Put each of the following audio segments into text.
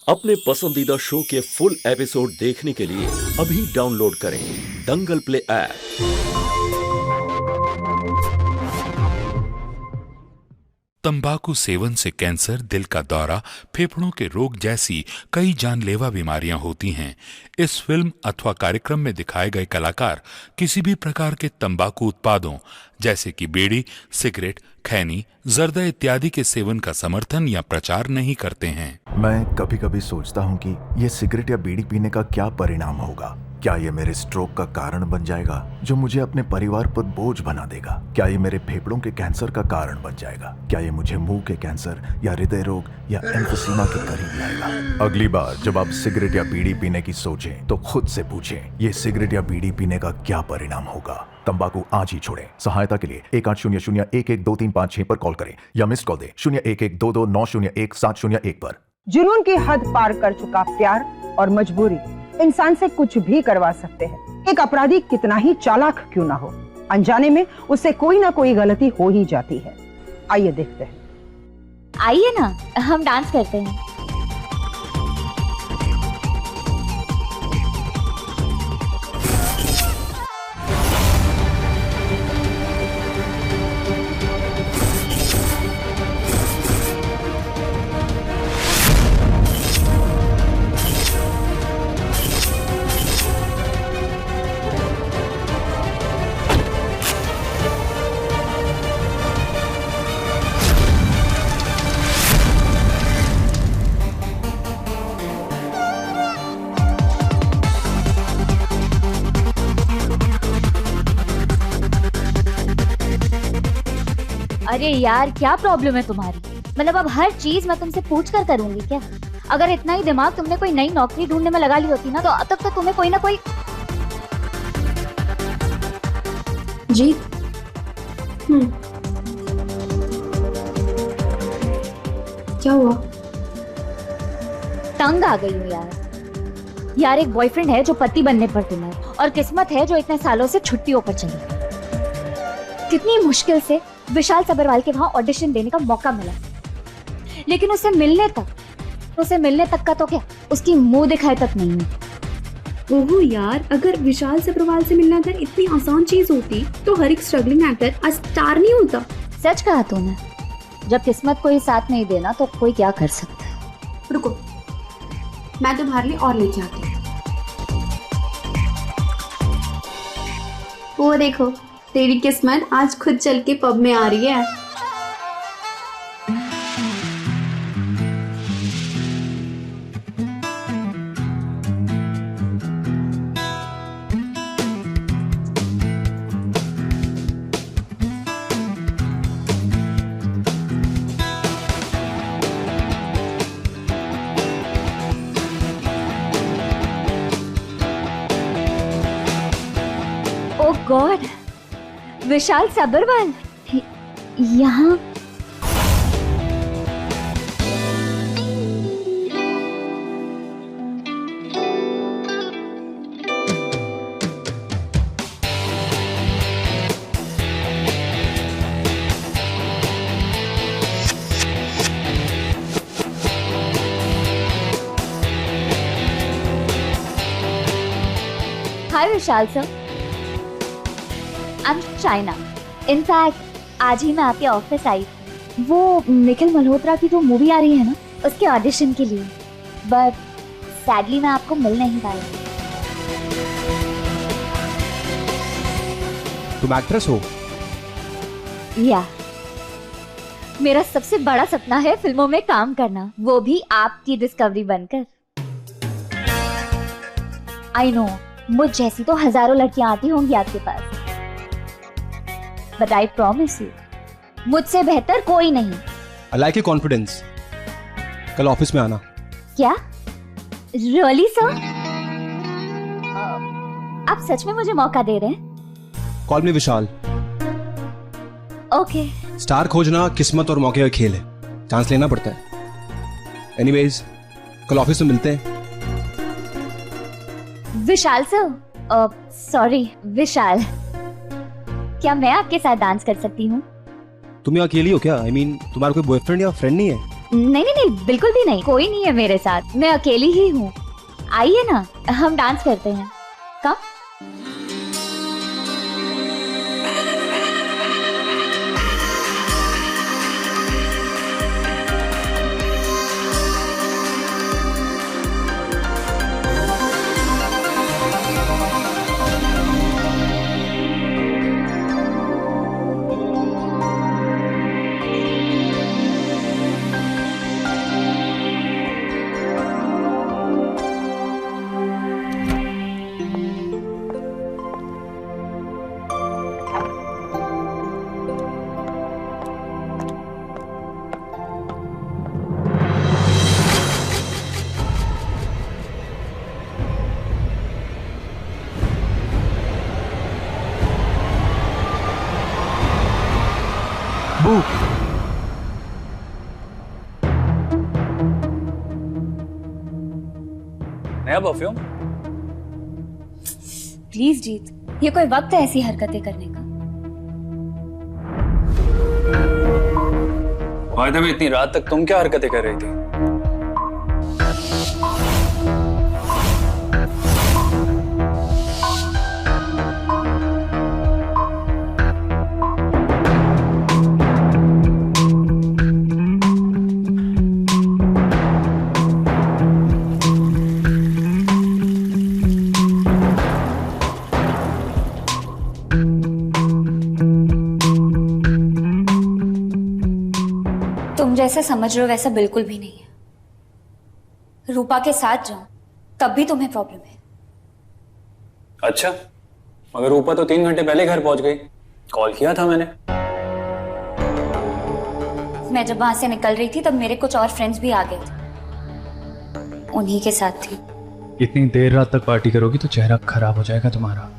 अपने पसंदीदा शो के फुल एपिसोड देखने के लिए अभी डाउनलोड करें दंगल प्ले ऐप। तंबाकू सेवन से कैंसर, दिल का दौरा, फेफड़ों के रोग जैसी कई जानलेवा बीमारियां होती हैं। इस फिल्म अथवा कार्यक्रम में दिखाए गए कलाकार किसी भी प्रकार के तंबाकू उत्पादों जैसे कि बीड़ी, सिगरेट, खैनी, जर्दा इत्यादि के सेवन का समर्थन या प्रचार नहीं करते हैं। मैं कभी कभी सोचता हूँ कि ये सिगरेट या बीड़ी पीने का क्या परिणाम होगा। क्या ये मेरे स्ट्रोक का कारण बन जाएगा जो मुझे अपने परिवार पर बोझ बना देगा? क्या ये मेरे फेफड़ों के कैंसर का कारण बन जाएगा? क्या ये मुझे मुंह के कैंसर या हृदय रोग या एम्फीसीमा के करीब लाएगा? अगली बार जब आप सिगरेट या बीड़ी पीने की सोचें तो खुद से पूछें, ये सिगरेट या बीड़ी पीने का क्या परिणाम होगा? तंबाकू आज ही छोड़ें। सहायता के लिए 1800-112356 पर कॉल करें या मिस्ड कॉल दें 01122901-701 पर। जुनून की हद पार कर चुका प्यार और मजबूरी इंसान से कुछ भी करवा सकते हैं। एक अपराधी कितना ही चालाक क्यों ना हो, अनजाने में उससे कोई ना कोई गलती हो ही जाती है। आइए देखते हैं। आइए ना, हम डांस करते हैं। अरे यार, क्या प्रॉब्लम है तुम्हारी? मतलब अब हर चीज मैं तुमसे पूछ कर करूंगी क्या? अगर इतना ही दिमाग तुमने कोई नई नौकरी ढूंढने में लगा ली होती ना, तो अब तक तो तुम्हें कोई ना कोई। जी क्या हुआ? तंग आ गई हूँ यार, एक बॉयफ्रेंड है जो पति बनने पर तुला है, और किस्मत है जो इतने सालों से छुट्टियों पर चली। कितनी मुश्किल से विशाल सबरवाल के वहां ऑडिशन देने का मौका मिला, लेकिन उसे मिलने तक का तो क्या, उसकी मुंह दिखाए तक नहीं है। ओहो यार, अगर विशाल सबरवाल से मिलना अगर इतनी आसान चीज होती तो हर एक स्ट्रगलिंग एक्टर आज स्टार नहीं होता। सच कहा तूने। जब किस्मत को ही साथ नहीं देना तो कोई क्या कर सकता है। रुको, मैं तुम्हारे लिए और लेके आती हूँ। वो देखो, तेरी किस्मत आज खुद चल के पब में आ रही है। ओह गॉड, विशाल सबरवाल यहाँ? Hi Vishal sir, I am China. In fact आज ही मैं आपके ऑफिस आई, वो निखिल मल्होत्रा की जो मूवी आ रही है ना, उसके ऑडिशन के लिए, बट सैडली मैं आपको मिल नहीं पाई। तुम एक्ट्रेस हो? या, मेरा सबसे बड़ा सपना है फिल्मों में काम करना, वो भी आपकी डिस्कवरी बनकर। आई नो, मुझ जैसी तो हजारों लड़कियां आती होंगी आपके पास, बट आई प्रॉमिस यू, मुझसे बेहतर कोई नहीं। I like your confidence. कल ऑफिस में आना। क्या? Really sir? आप सच में मुझे मौका दे रहे हैं? कॉल मी विशाल। ओके। स्टार खोजना किस्मत और मौके का खेल है, चांस लेना पड़ता है। एनीवेज, कल ऑफिस में मिलते हैं। विशाल सर, सॉरी विशाल, क्या मैं आपके साथ डांस कर सकती हूँ? तुम यहाँ अकेली हो क्या? आई मीन तुम्हारा कोई बॉयफ्रेंड या फ्रेंड नहीं है? नहीं नहीं नहीं, बिल्कुल भी नहीं, कोई नहीं है मेरे साथ, मैं अकेली ही हूँ। आइए ना, हम डांस करते हैं। कब? नया परफ्यूम? प्लीज जीत, ये कोई वक्त है ऐसी हरकतें करने का? भाई तभी इतनी रात तक तुम क्या हरकतें कर रही थी? तुम जैसा समझ रहे हो वैसा बिल्कुल भी नहीं है। रूपा के साथ जाऊं तब भी तुम्हें प्रॉब्लम है। अच्छा, मगर रूपा तो 3 घंटे पहले घर पहुंच गई, कॉल किया था मैंने। मैं जब वहां से निकल रही थी तब मेरे कुछ और फ्रेंड्स भी आ गए थे, उन्हीं के साथ थी। इतनी देर रात तक पार्टी करोगी तो चेहरा खराब हो जाएगा तुम्हारा।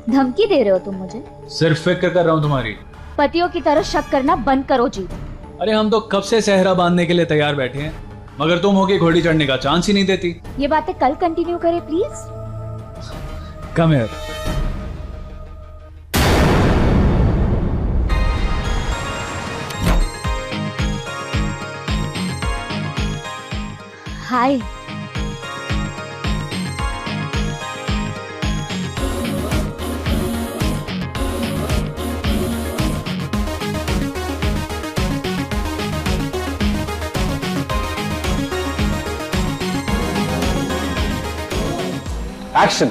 धमकी दे रहे हो तुम मुझे? सिर्फ फिक्र कर रहा हूँ तुम्हारी। पतियों की तरह शक करना बंद करो जीत। अरे हम तो कब से सहरा बांधने के लिए तैयार बैठे हैं, मगर तुम होके घोड़ी चढ़ने का चांस ही नहीं देती। ये बातें कल कंटिन्यू करें please. Come here. Hi. Action.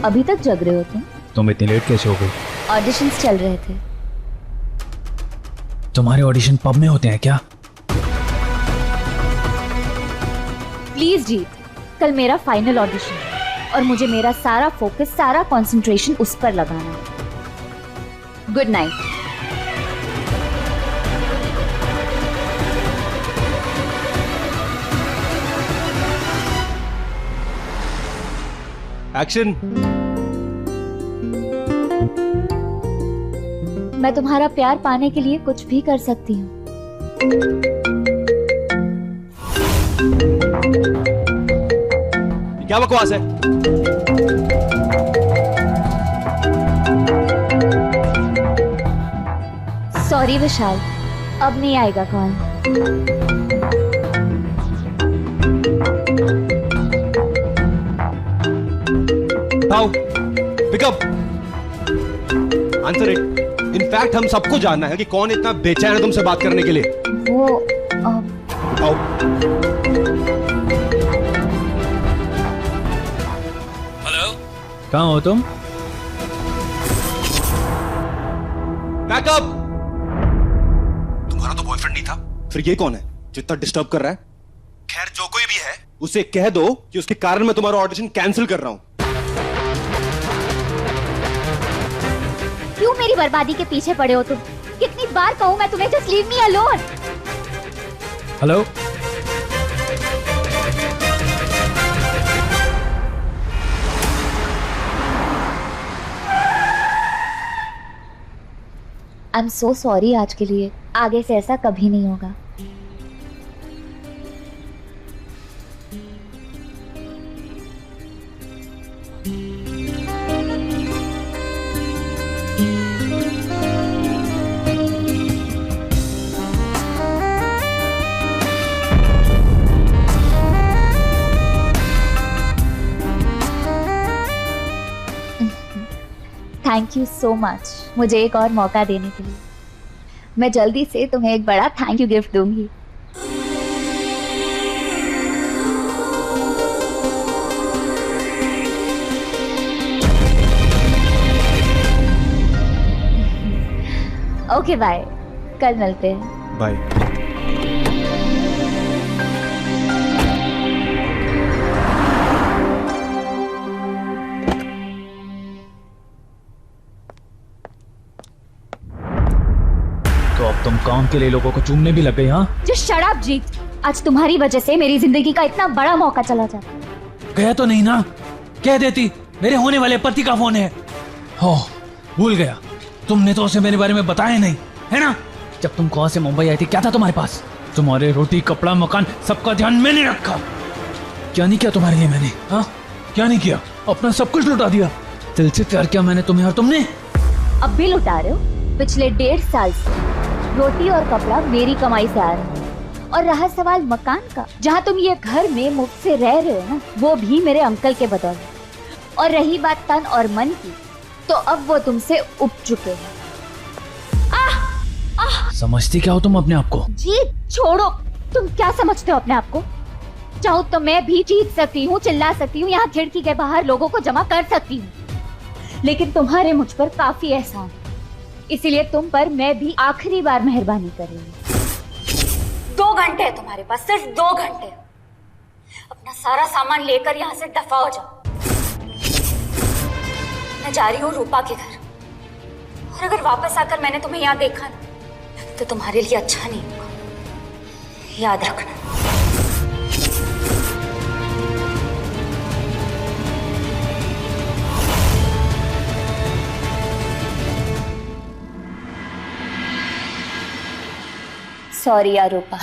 अभी तक जग रहे हो तुम इतनी लेट कैसे हो गई? ऑडिशंस चल रहे थे। तुम्हारे ऑडिशन पब में होते हैं क्या? प्लीज जीत, कल मेरा फाइनल ऑडिशन है और मुझे मेरा सारा फोकस, सारा कंसंट्रेशन उस पर लगाना है। Good night. एक्शन। मैं तुम्हारा प्यार पाने के लिए कुछ भी कर सकती हूँ। क्या बकवास है? सॉरी विशाल, अब नहीं आएगा call. How pick up, answer it. In fact हम सबको जानना है कि कौन इतना बेचैन है तुमसे बात करने के लिए। वो आओ। हेलो, कहाँ हो तुम? बैकअप। तुम्हारा तो बॉयफ्रेंड नहीं था, फिर ये कौन है जो इतना डिस्टर्ब कर रहा है? खैर जो कोई भी है उसे कह दो कि उसके कारण मैं तुम्हारा ऑडिशन कैंसिल कर रहा हूं। क्यों मेरी बर्बादी के पीछे पड़े हो तुम? कितनी बार कहूं मैं तुम्हें, just leave me alone. Hello, I am so sorry आज के लिए। आगे से ऐसा कभी नहीं होगा। थैंक यू सो मच मुझे एक और मौका देने के लिए। मैं जल्दी से तुम्हें एक बड़ा थैंक यू गिफ्ट दूंगी। ओके बाय, कल मिलते हैं। बाय। तो अब तुम काम के लिए लोगों को चूमने भी लग गई? हाँ, जस्ट शट अप जीत। आज तुम्हारी वजह से मेरी जिंदगी का इतना बड़ा मौका चला जाता। गया तो नहीं ना? कह देती मेरे होने वाले पति का फोन है। हो, भूल गया। तुमने तो उसे मेरे बारे में बताया नहीं, है ना? जब तुम गोवा से मुंबई आई थी क्या था तुम्हारे पास? तुम्हारे रोटी कपड़ा मकान सबका ध्यान मैंने रखा। क्या नहीं किया तुम्हारे लिए मैंने? हाँ, क्या नहीं किया? अपना सब कुछ लुटा दिया। दिल से प्यार किया मैंने तुम्हें और तुमने। अब भी लुटा रहे हो। पिछले 1.5 साल से रोटी और कपड़ा मेरी कमाई से आ रहा है। और रहा सवाल मकान का, जहाँ तुम ये घर में मुफ्त से रह रहे हो ना, वो भी मेरे अंकल के बदौलत। और रही बात तन और मन की, तो अब वो तुमसे उब चुके हैं। समझती क्या हो तुम अपने आप को? जीत छोड़ो। तुम क्या समझते हो अपने आप को? चाहो तो मैं भी जीत सकती हूँ, चिल्ला सकती हूँ, यहाँ खिड़की के बाहर लोगों को जमा कर सकती हूँ, लेकिन तुम्हारे मुझ पर काफी एहसान है, इसीलिए तुम पर मैं भी आखिरी बार मेहरबानी कर रही हूँ। 2 घंटे है तुम्हारे पास, सिर्फ 2 घंटे। अपना सारा सामान लेकर यहाँ से दफा हो जाओ। मैं जा रही हूँ रूपा के घर, और अगर वापस आकर मैंने तुम्हें यहाँ देखा ना, तो तुम्हारे लिए अच्छा नहीं होगा, याद रखना। सॉरी यार रूपा,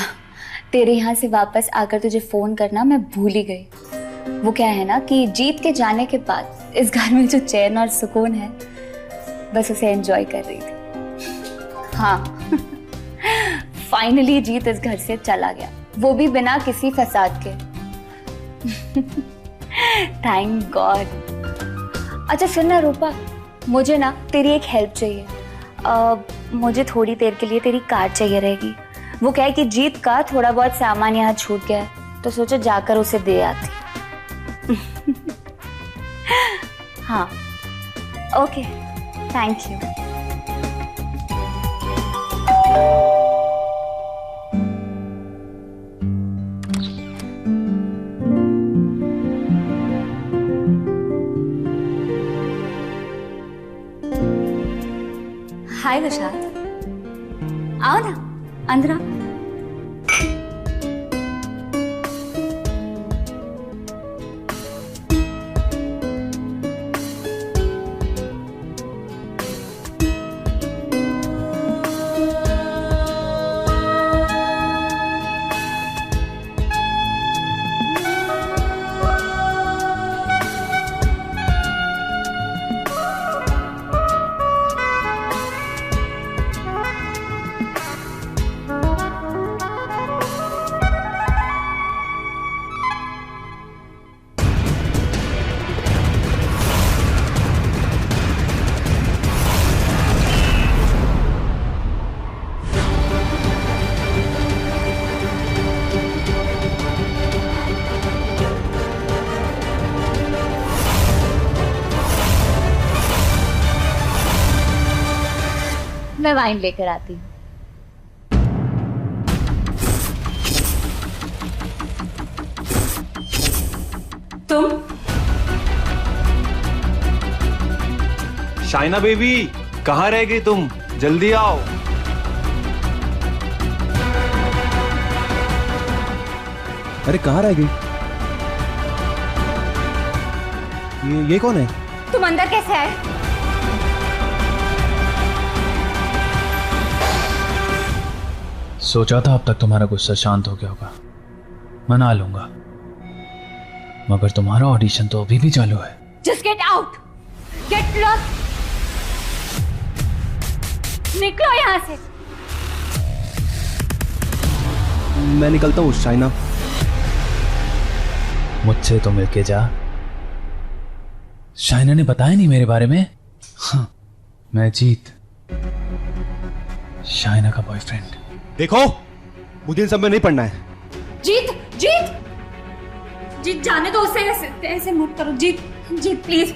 तेरे यहाँ से वापस आकर तुझे फोन करना मैं भूल ही गई। वो क्या है ना कि जीत के जाने के बाद इस घर में जो चैन और सुकून है, बस उसे एंजॉय कर रही थी। हाँ, फाइनली जीत इस घर से चला गया, वो भी बिना किसी फसाद के। Thank God. अच्छा सुनना रूपा, मुझे ना तेरी एक हेल्प चाहिए। मुझे थोड़ी देर के लिए तेरी कार चाहिए रहेगी। वो क्या है कि जीत का थोड़ा बहुत सामान यहाँ छूट गया है, तो सोचो जाकर उसे दे आती। हाँ, ओके, थैंक यू। हाय विशाल, आओ ना अंदर आओ। मैं वाइन लेकर आती हूँ। तुम शाइना बेबी, कहाँ रह गई तुम? जल्दी आओ। अरे कहाँ रह गई? ये कौन है? तुम अंदर कैसे आए? सोचा था अब तक तुम्हारा गुस्सा शांत हो गया होगा, मना लूंगा, मगर तुम्हारा ऑडिशन तो अभी भी चालू है। Just get out! Get lost! निकलो यहाँ से। मैं निकलता हूँ शाइना। मुझसे तो मिलके जा। शाइना ने बताया नहीं मेरे बारे में। हाँ, मैं जीत, शाइना का बॉयफ्रेंड। देखो, मुझे इन सब में नहीं पढ़ना है। जीत, जीत, जीत जाने दो उसे। ऐसे मत करो जीत। जीत प्लीज।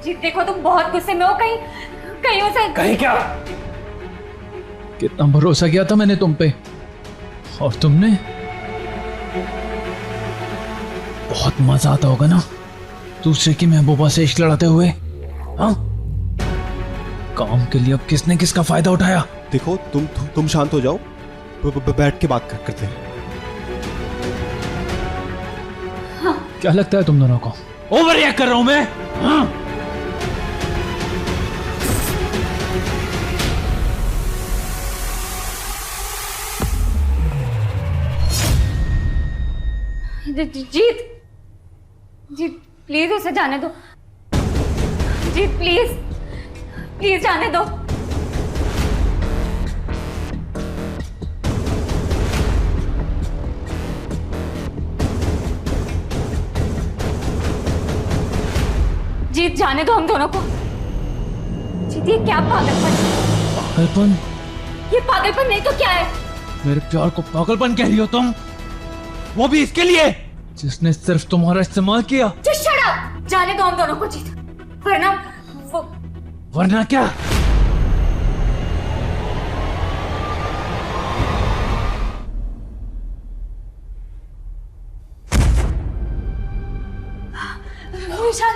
जीत देखो तुम बहुत गुस्से में हो। कहीं उसे कहीं क्या? कितना भरोसा किया था मैंने तुम पे, और तुमने। बहुत मजा आता होगा ना दूसरे की महबूबा से इश्क लड़ाते हुए। हाँ, काम के लिए अब किसने किसका फायदा उठाया। देखो तुम शांत हो जाओ, बैठ के बात करते हैं। क्या लगता है तुम दोनों को ओवर रिएक्ट कर रहा हूं मैं? हाँ? जीत, जीत प्लीज उसे जाने दो। जीत प्लीज, प्लीज जाने दो। जीत जाने दो हम दोनों को। जीत ये क्या पागलपन? पागलपन? ये पागलपन नहीं तो क्या है? मेरे प्यार को पागलपन कह रही हो तुम? वो भी इसके लिए जिसने सिर्फ तुम्हारा इस्तेमाल किया। Just shut up! जाने दो हम दोनों को जीत, वरना क्या? विशाल,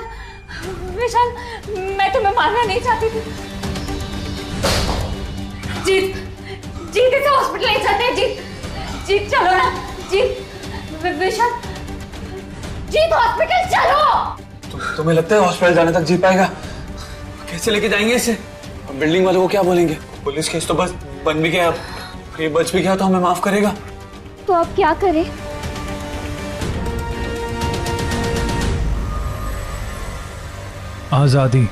विशाल, मैं तुम्हें मारना नहीं चाहती थी। जीत, जीत इसे हॉस्पिटल ले जाते हैं। जीत, जीत चलो ना। जीत, विशाल, जीत हॉस्पिटल चलो। तुम्हें लगता है हॉस्पिटल जाने तक जी पाएगा? कैसे लेके जाएंगे इसे? बिल्डिंग वालों को क्या बोलेंगे? पुलिस केस तो बस बन भी गया, अब ये बच भी गया तो हमें माफ करेगा? तो अब क्या करें? आजादी।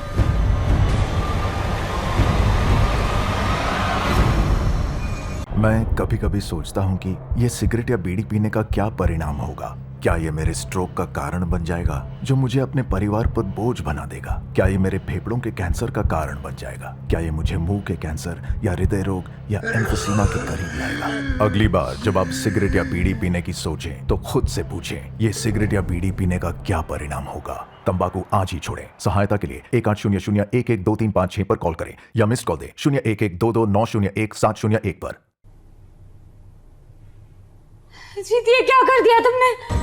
मैं कभी कभी सोचता हूँ कि ये सिगरेट या बीड़ी पीने का क्या परिणाम होगा। क्या ये मेरे स्ट्रोक का कारण बन जाएगा जो मुझे अपने परिवार पर बोझ बना देगा? क्या ये मेरे फेफड़ों के कैंसर का कारण बन जाएगा? क्या ये मुझे मुंह के कैंसर या हृदय रोग या एम्फीसीमा के करीब लाएगा? अगली बार जब आप सिगरेट या बीड़ी पीने की सोचें तो खुद से पूछें, ये सिगरेट या बीड़ी पीने का क्या परिणाम होगा? तंबाकू आज ही छोड़ें। सहायता के लिए 1800-112356 पर कॉल करें या मिस्ड कॉल दें 01122901-701 पर। जीत ये क्या कर दिया तुमने?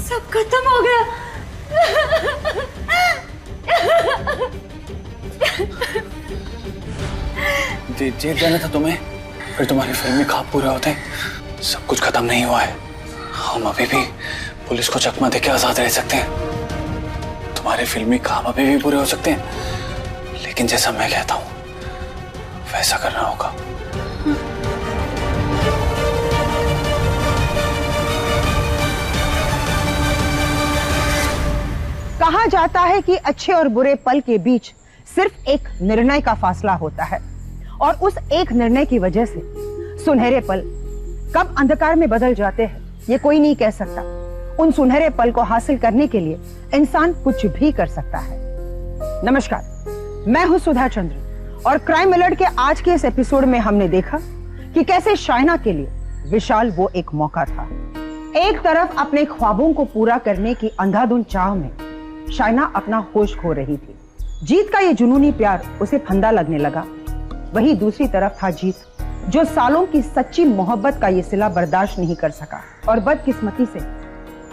सब खत्म हो गया। जीत जाना था तुम्हें, फिर तुम्हारे फिल्मी ख्वाब पूरे होते। सब कुछ खत्म नहीं हुआ है। हम अभी भी पुलिस को चकमा देके आजाद रह सकते हैं। तुम्हारे फिल्मी ख्वाब अभी भी पूरे हो सकते हैं, लेकिन जैसा मैं कहता हूं वैसा करना होगा। कहा जाता है कि अच्छे और बुरे पल के बीच सिर्फ एक निर्णय का फासला होता है, और उस एक निर्णय की वजह से सुनहरे पल कब अंधकार में बदल जाते हैं ये कोई नहीं कह सकता। उन सुनहरे पल को हासिल करने के लिए इंसान कुछ भी कर सकता है। नमस्कार, मैं हूं सुधा चंद्र, और क्राइम अलर्ट के आज के इस एपिसोड में हमने देखा कि कैसे शाइना के लिए विशाल वो एक मौका था। एक तरफ अपने ख्वाबों को पूरा करने की अंधाधुंध चाह में शाइना अपना होश खो रही थी। जीत का ये जुनूनी प्यार उसे फंदा लगने लगा। वही दूसरी तरफ था जीत, जो सालों की सच्ची मोहब्बत का ये सिला बर्दाश्त नहीं कर सका और बदकिस्मती से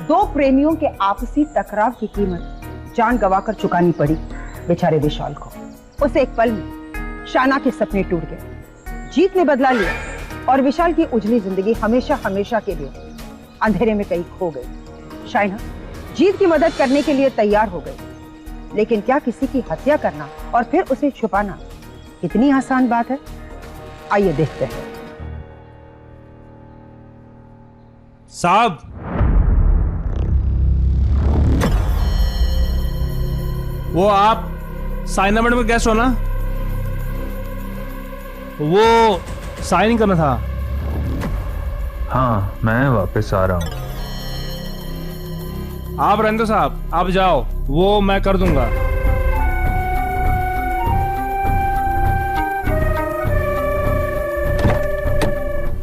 दो प्रेमियों के आपसी टकराव की कीमत जान गंवाकर चुकानी पड़ी बेचारे विशाल को। उस एक पल में शाना के सपने टूट गए, जीत ने बदला लिया और विशाल की उजली जिंदगी हमेशा हमेशा के लिए अंधेरे में कहीं खो गई। शाइना जीत की मदद करने के लिए तैयार हो गई, लेकिन क्या किसी की हत्या करना और फिर उसे छुपाना इतनी आसान बात है? आइए देखते हैं। साहब, वो आप साइन मैडम का गेस्ट हो ना? वो साइन करना था। हाँ, मैं वापस आ रहा हूँ। आप रहने दो साहब, आप जाओ, वो मैं कर दूंगा।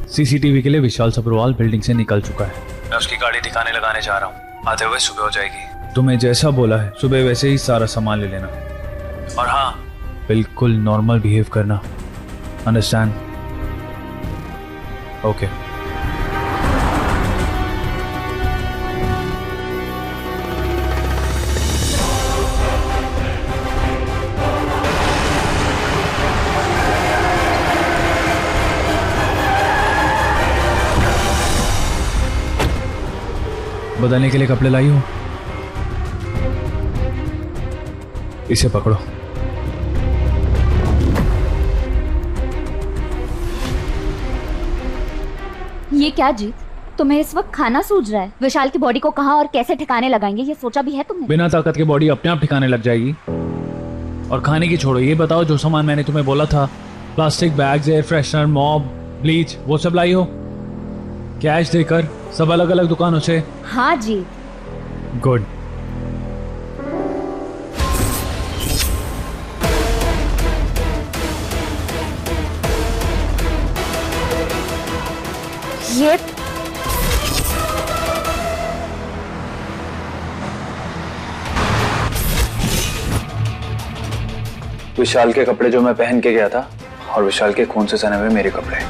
सीसीटीवी के लिए विशाल सब्रवाल बिल्डिंग से निकल चुका है। मैं उसकी गाड़ी ठिकाने लगाने जा रहा हूँ। आते हुए सुबह हो जाएगी। तुम्हें जैसा बोला है सुबह वैसे ही सारा सामान ले लेना, और हाँ, बिल्कुल नॉर्मल बिहेव करना। अंडरस्टैंड? ओके। बदलने के लिए कपड़े लाई हो? इसे पकड़ो। ये क्या जीत, तुम्हें इस वक्त खाना सूझ रहा है? विशाल की बॉडी को कहाँ और कैसे ठिकाने लगाएंगे ये सोचा भी है तुमने? बिना ताकत की बॉडी अपने आप ठिकाने लग जाएगी। और खाने की छोड़ो, ये बताओ जो सामान मैंने तुम्हें बोला था, plastic bags, air freshener, mop, bleach, वो सब लाई हो? कैश देकर सब अलग अलग दुकानों से? हाँ जी। गुड। ये विशाल के कपड़े जो मैं पहन के गया था, और विशाल के खून से सने हुए मेरे कपड़े।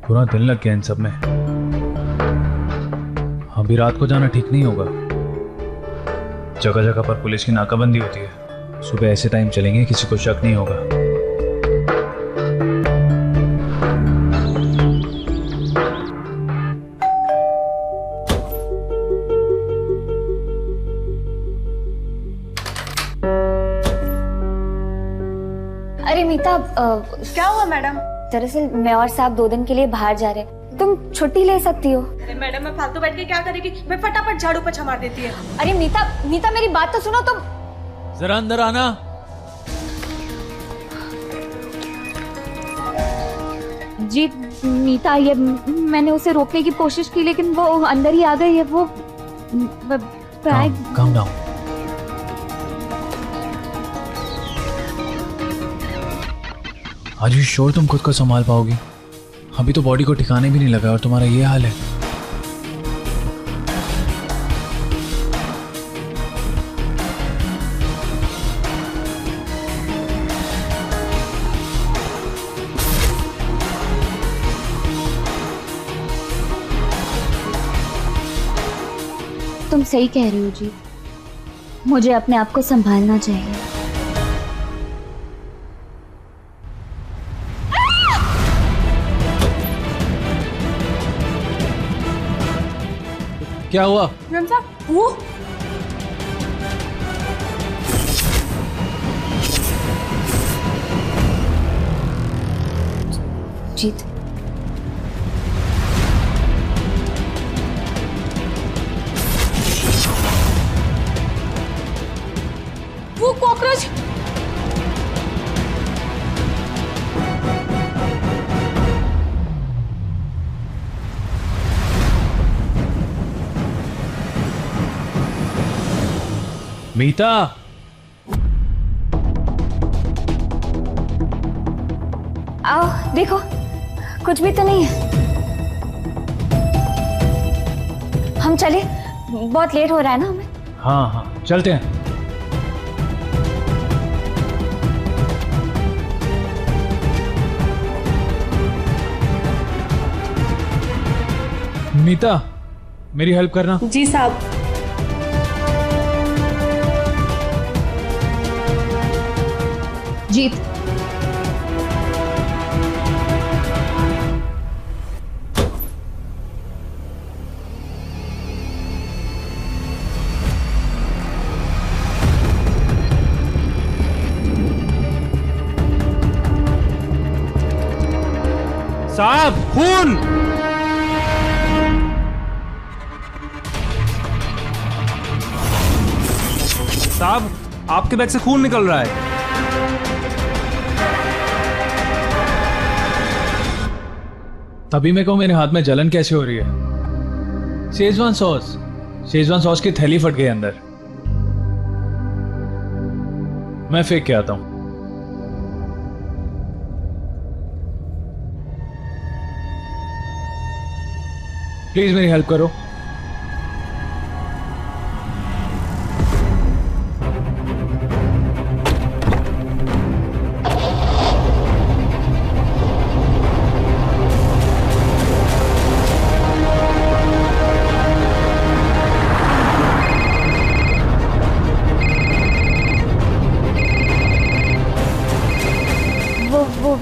पूरा दिन लग गया इन सब में। अभी रात को जाना ठीक नहीं होगा। जगह जगह पर पुलिस की नाकाबंदी होती है। सुबह ऐसे टाइम चलेंगे किसी को शक नहीं होगा। अरे मीता, क्या हुआ मैडम? दरअसल मैं और साहब 2 दिन के लिए बाहर जा रहे हैं, तुम छुट्टी ले सकती हो। अरे मैडम, मैं फालतू बैठ के क्या करेगी? मैं फटाफट झाड़ू पोछा मार देती है। अरे मीता मेरी बात तो सुनो तुम। जरा अंदर आना। जी मीता, ये मैंने उसे रोकने की कोशिश की लेकिन वो अंदर ही आ गई है। वो बैग। Calm down. आज भी श्योर तुम खुद को संभाल पाओगी? अभी तो बॉडी को ठिकाने भी नहीं लगा और तुम्हारा ये हाल है। तुम सही कह रही हो जी, मुझे अपने आप को संभालना चाहिए। क्या हुआ? मैम साहब, वो जीत, वो कॉकरोच। मीता, आओ देखो, कुछ भी तो नहीं है। हम चले, बहुत लेट हो रहा है ना हमें। हाँ हाँ चलते हैं। मीता, मेरी हेल्प करना। जी साहब। जीत, साहब खून। साहब आपके बैग से खून निकल रहा है। तभी मैं कहूं मेरे हाथ में जलन कैसे हो रही है। शेजवान सॉस की थैली फट गई अंदर। मैं फेंक के आता हूं। प्लीज मेरी हेल्प करो।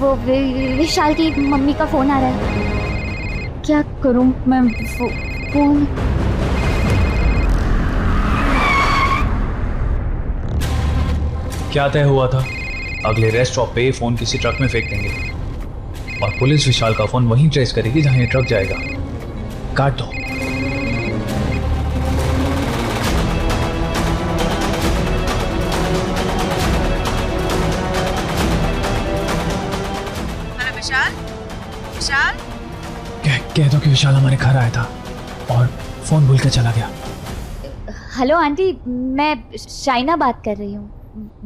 वो विशाल की मम्मी का फोन आ रहा है। क्या करूं मैं? फोन क्या तय हुआ था? अगले रेस्ट स्टॉप पे फोन किसी ट्रक में फेंक देंगे और पुलिस विशाल का फोन वहीं ट्रेस करेगी जहां ये ट्रक जाएगा। काट दो। विशाल, कह दो कि विशाल हमारे घर आया था और फोन भूल कर चला गया। हेलो आंटी, मैं शाइना बात कर रही हूँ,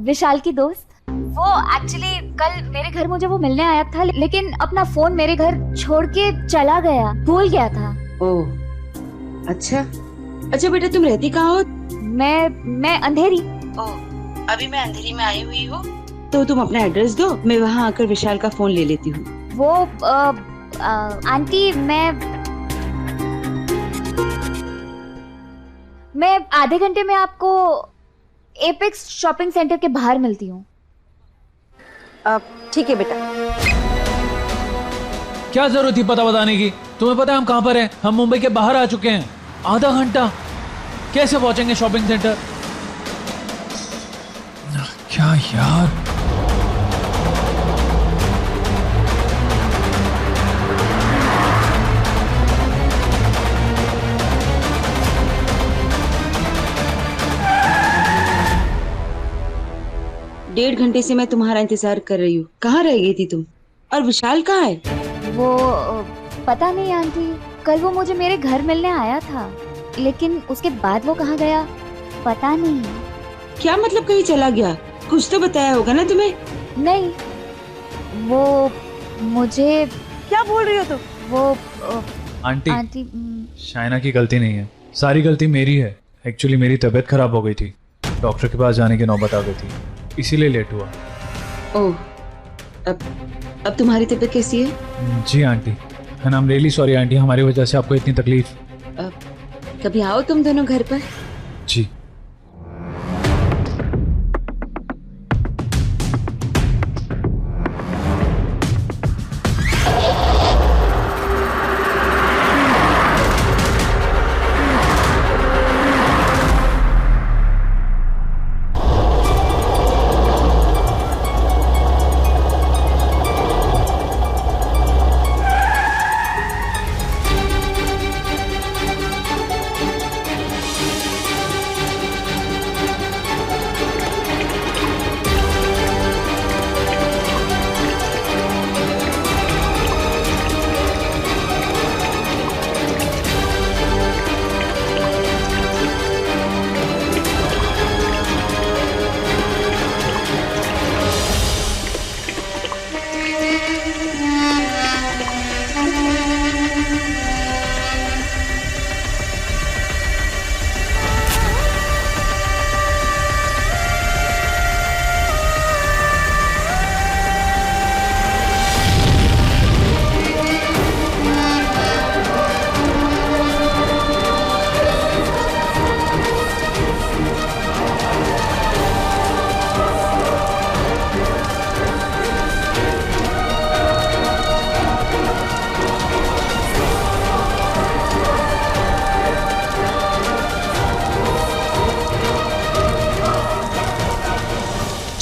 विशाल की दोस्त। वो एक्चुअली कल मेरे घर मुझे वो मिलने आया था, लेकिन अपना फोन मेरे घर छोड़ के चला गया, भूल गया था। ओह अच्छा बेटा, तुम रहती कहाँ हो? मैं अंधेरी। ओह, अभी मैं अंधेरी में आई हुई हूँ, तो तुम अपना एड्रेस दो, मैं वहाँ आकर विशाल का फोन ले लेती हूँ। वो आंटी, मैं आधे घंटे में आपको एपेक्स शॉपिंग सेंटर के बाहर मिलती हूँ। ठीक है बेटा। क्या जरूरत थी पता बताने की? तुम्हें पता है हम कहाँ पर हैं? हम मुंबई के बाहर आ चुके हैं। आधा घंटा कैसे पहुंचेंगे शॉपिंग सेंटर? क्या यार, 1.5 घंटे से मैं तुम्हारा इंतजार कर रही हूँ। कहाँ रह गई थी तुम? और विशाल कहाँ है? वो पता नहीं आंटी, कल वो मुझे मेरे घर मिलने आया था, लेकिन उसके बाद वो कहाँ गया पता नहीं। क्या मतलब कहीं चला गया? कुछ तो बताया होगा ना तुम्हें? नहीं, वो मुझे। क्या बोल रही हो तुम? वो आंटी शाइना की गलती नहीं है, सारी गलती मेरी है। एक्चुअली मेरी तबीयत खराब हो गई थी, डॉक्टर के पास जाने की नौबत आ गई थी, इसीलिए लेट हुआ। ओह, अब तुम्हारी तबीयत कैसी है? जी aunty, and I am really sorry aunty, हमारी वजह से आपको इतनी तकलीफ। कभी आओ तुम दोनों घर पर। जी।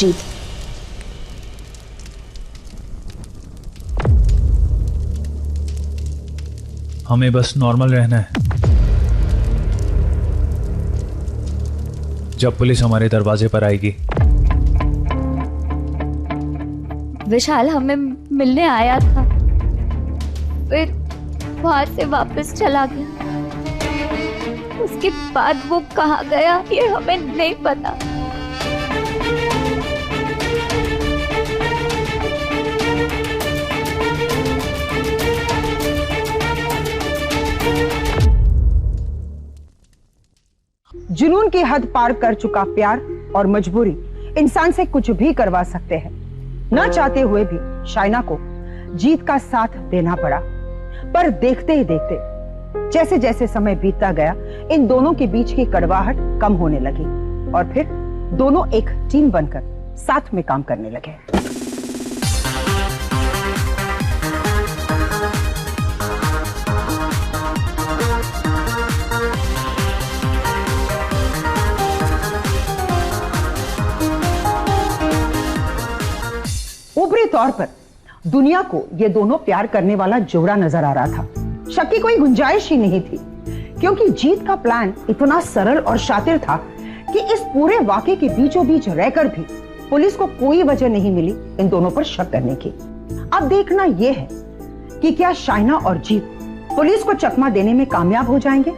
जीत। हमें बस नॉर्मल रहना है। जब पुलिस हमारे दरवाजे पर आएगी। विशाल हमें मिलने आया था, फिर वहां से वापस चला गया। उसके बाद वो कहाँ गया ये हमें नहीं पता। जुनून की हद पार कर चुका प्यार और मजबूरी इंसान से कुछ भी करवा सकते हैं। न चाहते हुए भी शाइना को जीत का साथ देना पड़ा, पर देखते ही देखते जैसे जैसे समय बीतता गया, इन दोनों के बीच की कड़वाहट कम होने लगी और फिर दोनों एक टीम बनकर साथ में काम करने लगे। ऊपरी तौर पर दुनिया को ये दोनों प्यार करने वाला जोड़ा नजर आ रहा था। शक की कोई गुंजाइश ही नहीं थी, क्योंकि जीत का प्लान इतना सरल और शातिर था कि इस पूरे वाकये के बीचों बीच रहकर भी पुलिस को कोई वजह नहीं मिली इन दोनों पर शक करने की। अब देखना यह है कि क्या शाइना और जीत पुलिस को चकमा देने में कामयाब हो जाएंगे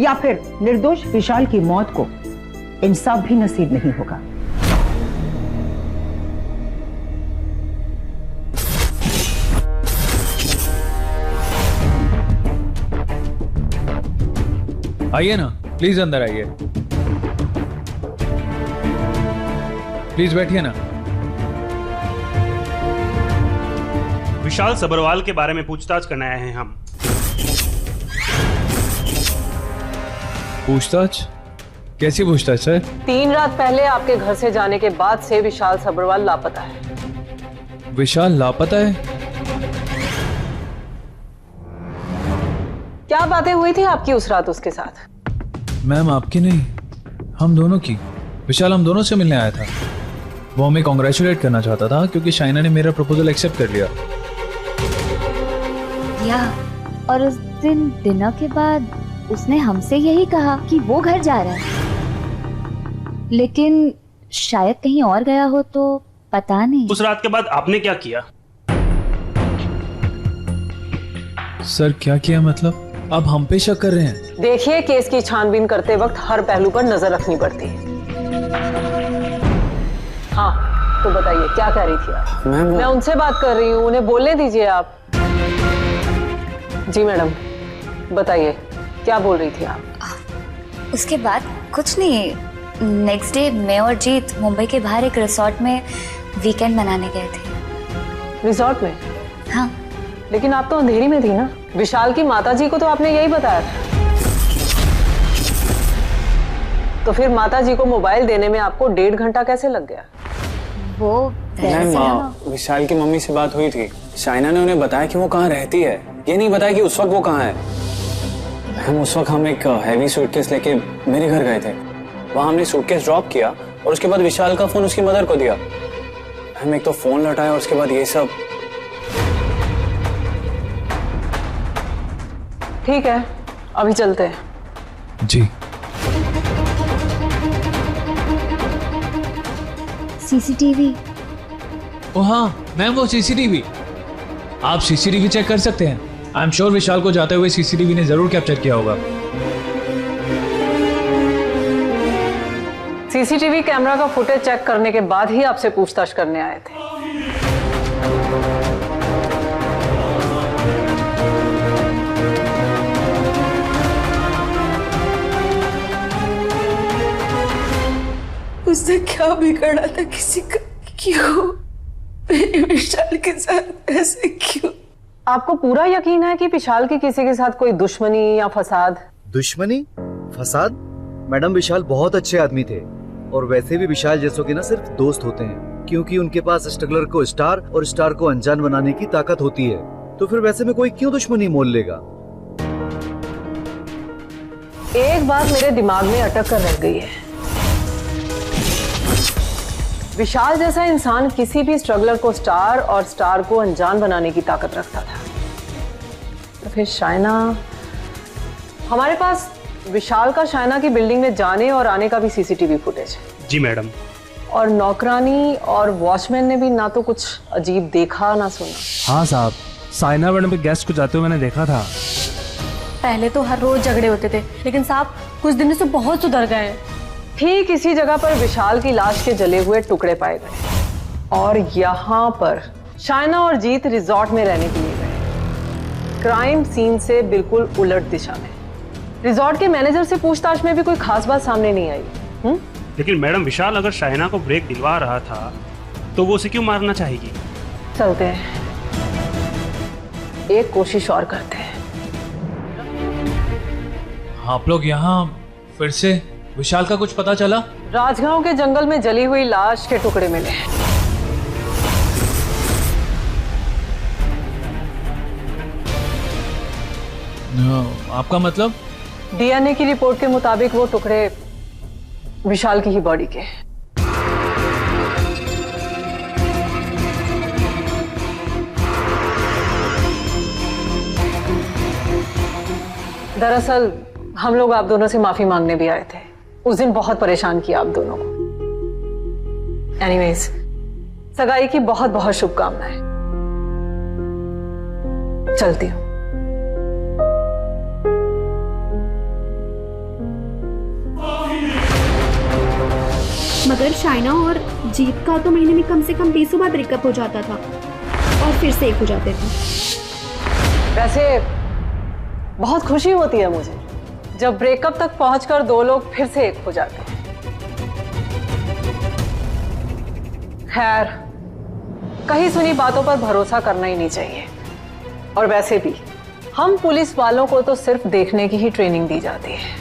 या फिर निर्दोष विशाल की मौत को इंसाफ भी नसीब नहीं होगा। आइए ना, प्लीज अंदर आइए। प्लीज बैठिए ना। विशाल सबरवाल के बारे में पूछताछ करने आए हैं हम। पूछताछ? कैसी पूछताछ सर? 3 रात पहले आपके घर से जाने के बाद से विशाल सबरवाल लापता है। विशाल लापता है? क्या बातें हुई थी आपकी उस रात उसके साथ? मैम आपकी नहीं, हम दोनों की। विशाल हम दोनों से मिलने आया था। वो हमें कॉन्ग्रेचुलेट करना चाहता था क्योंकि शाइना ने मेरा प्रपोजल एक्सेप्ट कर लिया। और उस दिन डिनर के बाद उसने हमसे यही कहा कि वो घर जा रहा है, लेकिन शायद कहीं और गया हो तो पता नहीं। उस रात के बाद आपने क्या किया? सर क्या किया मतलब? अब हम पे शक कर रहे हैं? देखिए, केस की छानबीन करते वक्त हर पहलू पर नजर रखनी पड़ती है। हाँ तो बताइए क्या कह रही थी आप? मैं उनसे बात कर रही हूँ, उन्हें बोलने दीजिए आप। जी मैडम बताइए क्या बोल रही थी आप? उसके बाद कुछ नहीं। नेक्स्ट डे मैं और जीत मुंबई के बाहर एक रिसोर्ट में वीकेंड मनाने गए थे। रिसोर्ट में? हाँ। लेकिन आप तो अंधेरी में थी ना। विशाल की माताजी को तो आपने यही बताया था। तो फिर माताजी को मोबाइल देने में आपको 1.5 घंटा कैसे लग गया? वो विशाल की मम्मी से बात हुई थी। शाइना ने उन्हें बताया कि वो कहाँ रहती है, ये नहीं बताया कि उस वक्त वो कहाँ है। हम उस वक्त एक हैवी सूटकेस लेके मेरे घर गए थे। वहाँ हमने सूटकेस ड्रॉप किया और उसके बाद विशाल का फोन उसकी मदर को दिया। हम एक तो फोन लौटाया और उसके बाद ये सब। ठीक है अभी चलते हैं। जी। सीसीटीवी? ओ हाँ मैम, वो सीसीटीवी। आप सीसीटीवी चेक कर सकते हैं। आई एम श्योर विशाल को जाते हुए सीसीटीवी ने जरूर कैप्चर किया होगा। सीसीटीवी कैमरा का फुटेज चेक करने के बाद ही आपसे पूछताछ करने आए थे। उसने क्या बिगाड़ा था किसी का? क्यों मेरे विशाल के साथ ऐसे क्यों? आपको पूरा यकीन है कि विशाल की किसी के साथ कोई दुश्मनी या फसाद? दुश्मनी? फसाद? मैडम विशाल बहुत अच्छे आदमी थे, और वैसे भी विशाल जैसों के ना सिर्फ दोस्त होते हैं, क्योंकि उनके पास स्ट्रगलर को स्टार और स्टार को अनजान बनाने की ताकत होती है। तो फिर वैसे में कोई क्यों दुश्मनी मोल लेगा? एक बात मेरे दिमाग में अटक कर रह गई है। विशाल जैसा इंसान किसी भी स्ट्रगलर को स्टार और स्टार को अनजान बनाने की ताकत रखता था। तो फिर शाइना, हमारे पास विशाल का शाइना की बिल्डिंग में जाने और आने का भी सीसीटीवी फुटेज है। जी मैडम। और नौकरानी और वॉचमैन ने भी ना तो कुछ अजीब देखा ना सुना। हाँ साहब, साइना मैडम के गेस्ट को जाते हुए मैंने देखा था। पहले तो हर रोज झगड़े होते थे, लेकिन साहब कुछ दिनों से बहुत सुधर गए हैं। ठीक इसी जगह पर विशाल की लाश के जले हुए टुकड़े पाए गए और यहाँ पर शाइना और जीत रिजॉर्ट में रहने के लिए गए, क्राइम सीन से बिल्कुल उलट दिशा में। रिजॉर्ट के मैनेजर से पूछताछ में भी कोई खास बात सामने नहीं आई। लेकिन मैडम, विशाल अगर शाइना को ब्रेक दिलवा रहा था तो वो उसे क्यों मारना चाहेगी? चलते हैं, एक कोशिश और करते हैं। आप लोग यहाँ फिर से? विशाल का कुछ पता चला? राजगांव के जंगल में जली हुई लाश के टुकड़े मिले हैं। आपका मतलब? डीएनए की रिपोर्ट के मुताबिक वो टुकड़े विशाल की ही बॉडी के। दरअसल हम लोग आप दोनों से माफी मांगने भी आए थे। उस दिन बहुत परेशान किया आप दोनों को। एनीवेज, सगाई की बहुत बहुत शुभकामनाएं। चलती हूँ। मगर शाइना और जीत का तो महीने में कम से कम 20 बार ब्रेकअप हो जाता था और फिर से एक हो जाते थे। वैसे बहुत खुशी होती है मुझे जब ब्रेकअप तक पहुंचकर दो लोग फिर से एक हो जाते हैं। खैर, कहीं सुनी बातों पर भरोसा करना ही नहीं चाहिए। और वैसे भी हम पुलिस वालों को तो सिर्फ देखने की ही ट्रेनिंग दी जाती है,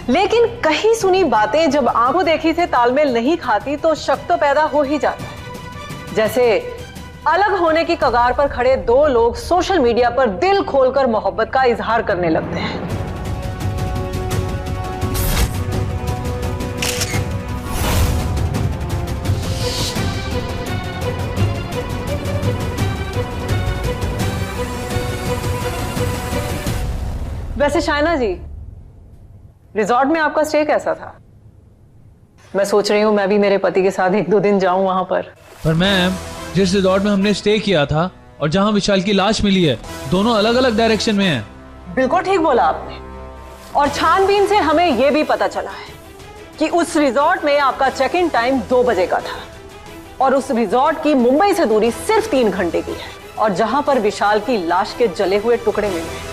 लेकिन कहीं सुनी बातें जब आंखों देखी से तालमेल नहीं खाती तो शक तो पैदा हो ही जाता है। जैसे अलग होने की कगार पर खड़े दो लोग सोशल मीडिया पर दिल खोलकर मोहब्बत का इजहार करने लगते हैं। वैसे शाइना जी, रिजॉर्ट में आपका स्टे कैसा था? मैं सोच रही हूँ मैं भी मेरे पति के साथ 1-2 दिन जाऊं वहां पर। मैम, जिस रिजॉर्ट में हमने स्टे किया था और जहां विशाल की लाश मिली है, दोनों अलग अलग डायरेक्शन में हैं। बिल्कुल ठीक बोला आपने। और छानबीन से हमें यह भी पता चला है कि उस रिजॉर्ट में आपका चेक इन टाइम 2 बजे का था और उस रिजॉर्ट की मुंबई से दूरी सिर्फ 3 घंटे की है। और जहां पर विशाल की लाश के जले हुए टुकड़े मिले हैं,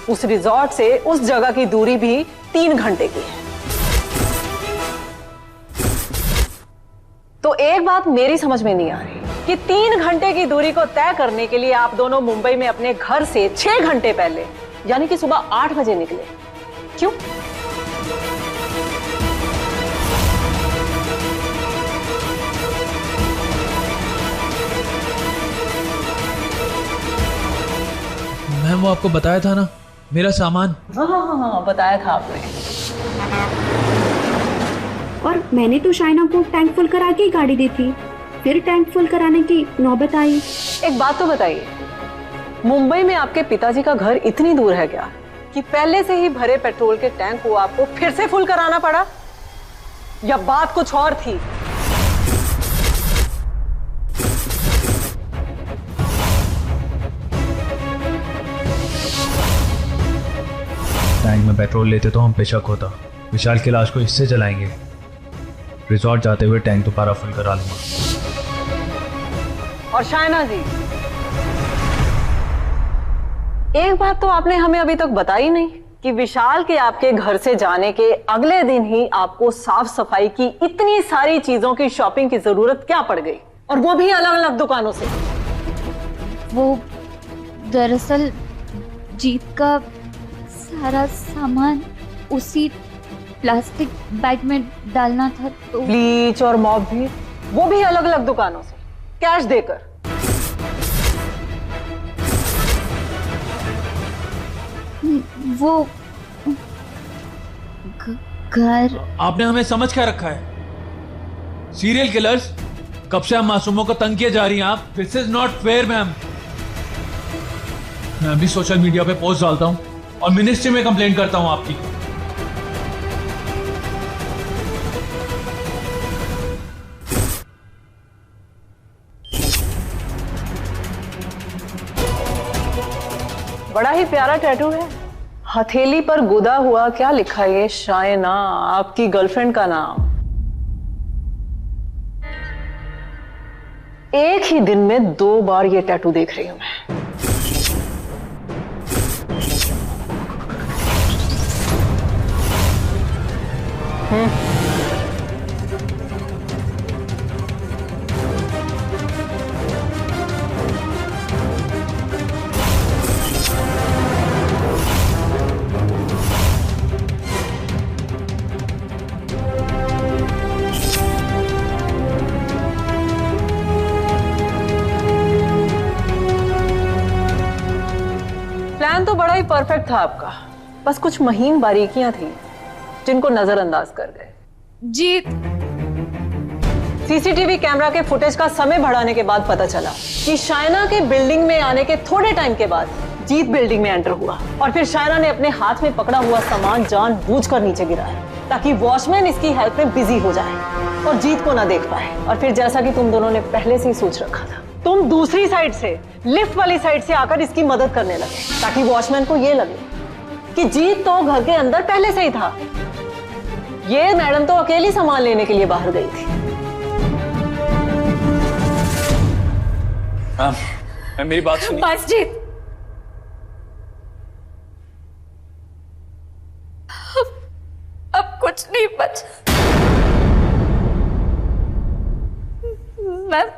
उस रिजॉर्ट से उस जगह की दूरी भी 3 घंटे की है। तो एक बात मेरी समझ में नहीं आ रही कि 3 घंटे की दूरी को तय करने के लिए आप दोनों मुंबई में अपने घर से 6 घंटे पहले, यानी कि सुबह 8 बजे निकले। क्यों? मैम, वो आपको बताया था ना, मेरा सामान। हाँ, बताया था आपने। और मैंने तो शाइना को टैंक फुल करा के ही गाड़ी दी थी, फिर टैंक फुल कराने की नौबत आई। एक बात तो बताइए, मुंबई में आपके पिताजी का घर इतनी दूर है क्या कि पहले से ही भरे पेट्रोल के टैंक को आपको फिर से फुल कराना पड़ा, या बात कुछ और थी? टैंक में पेट्रोल लेते तो हम पे शक होता। विशाल की लाश को इससे जलाएंगे। रिजॉर्ट जाते हुए टैंक दोबारा फुल करा लूंगा। और शाइना जी, एक बात तो आपने हमें अभी तक बताई नहीं कि विशाल के आपके घर से जाने के अगले दिन ही आपको साफ सफाई की इतनी सारी चीजों की शॉपिंग की जरूरत क्या पड़ गई, और वो भी अलग अलग दुकानों से। वो दरअसल जीत का सारा सामान उसी प्लास्टिक बैग में डालना था, तो ब्लीच और मॉप भी, वो भी अलग अलग दुकानों से कैश देकर। वो घर। आपने हमें समझ क्या रखा है? सीरियल किलर्स, कब से हम मासूमों को तंग किए जा रही हैं आप? This is not fair ma'am. मैं अभी सोशल मीडिया पे पोस्ट डालता हूं और मिनिस्ट्री में कंप्लेंट करता हूं आपकी। बड़ा ही प्यारा टैटू है, हथेली पर गुदा हुआ। क्या लिखा है ये? शायना, आपकी गर्लफ्रेंड का नाम। एक ही दिन में 2 बार ये टैटू देख रही हूं मैं। प्लान तो बड़ा ही परफेक्ट था आपका, बस कुछ महीन बारीकियां थी जिनको नजरअंदाज कर गए। जीत, सीसीटीवी कैमरा के फुटेज का समय बढ़ाने के बाद पता चला कि शायना के बिल्डिंग में आने के थोड़े टाइम के बाद जीत बिल्डिंग में एंटर हुआ और फिर शायना ने अपने हाथ में पकड़ा हुआ सामान जानबूझकर नीचे गिराया ताकि वॉचमैन इसकी हेल्प में बिजी हो जाए और जीत को ना देख पाए। और फिर जैसा कि तुम दोनों ने पहले से ही सोच रखा था, तुम दूसरी साइड से, लिफ्ट वाली साइड से आकर इसकी मदद करने लगे ताकि वॉचमैन को ये लगे कि जीत तो घर के अंदर पहले से ही था। ये मैडम तो अकेली सामान लेने के लिए बाहर गई थी। मैम मेरी बात सुनिए। बस जीत, अब कुछ नहीं बचा। मैम,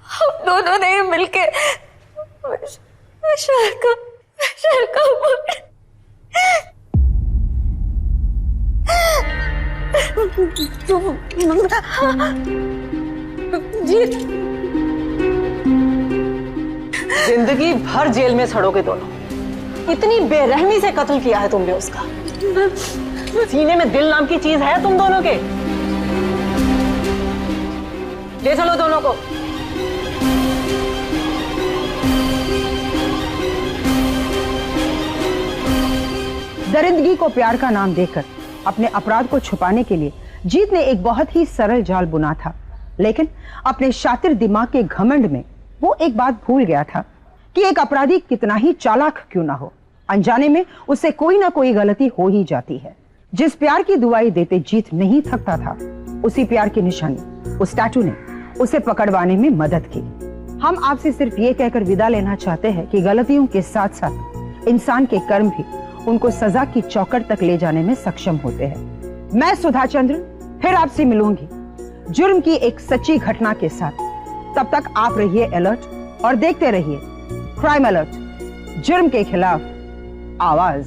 हम दोनों ने मिलके विशाल का जीत, जिंदगी भर जेल में सड़ोगे दोनों। इतनी बेरहमी से कत्ल किया है तुमने उसका। सीने में दिल नाम की चीज है तुम दोनों के। ले चलो दोनों को। दरिंदगी को प्यार का नाम देकर अपने अपराध को छुपाने के लिए जीत ने एक बहुत ही सरल जाल बुना था, लेकिन अपने शातिर दिमाग के घमंड में वो एक बात भूल गया था कि एक अपराधी कितना ही चालाक क्यों ना हो, अनजाने में उससे कोई ना कोई गलती हो ही जाती है। जिस प्यार की दुआई देते जीत नहीं थकता था, उसी प्यार की निशानी उस टैटू ने उसे पकड़वाने में मदद की। हम आपसे सिर्फ ये कहकर विदा लेना चाहते हैं कि गलतियों के साथ साथ इंसान के कर्म भी उनको सजा की चौखट तक ले जाने में सक्षम होते हैं। मैं सुधा चंद्र फिर आपसे मिलूंगी जुर्म की एक सच्ची घटना के साथ। तब तक आप रहिए अलर्ट और देखते रहिए क्राइम अलर्ट, जुर्म के खिलाफ आवाज।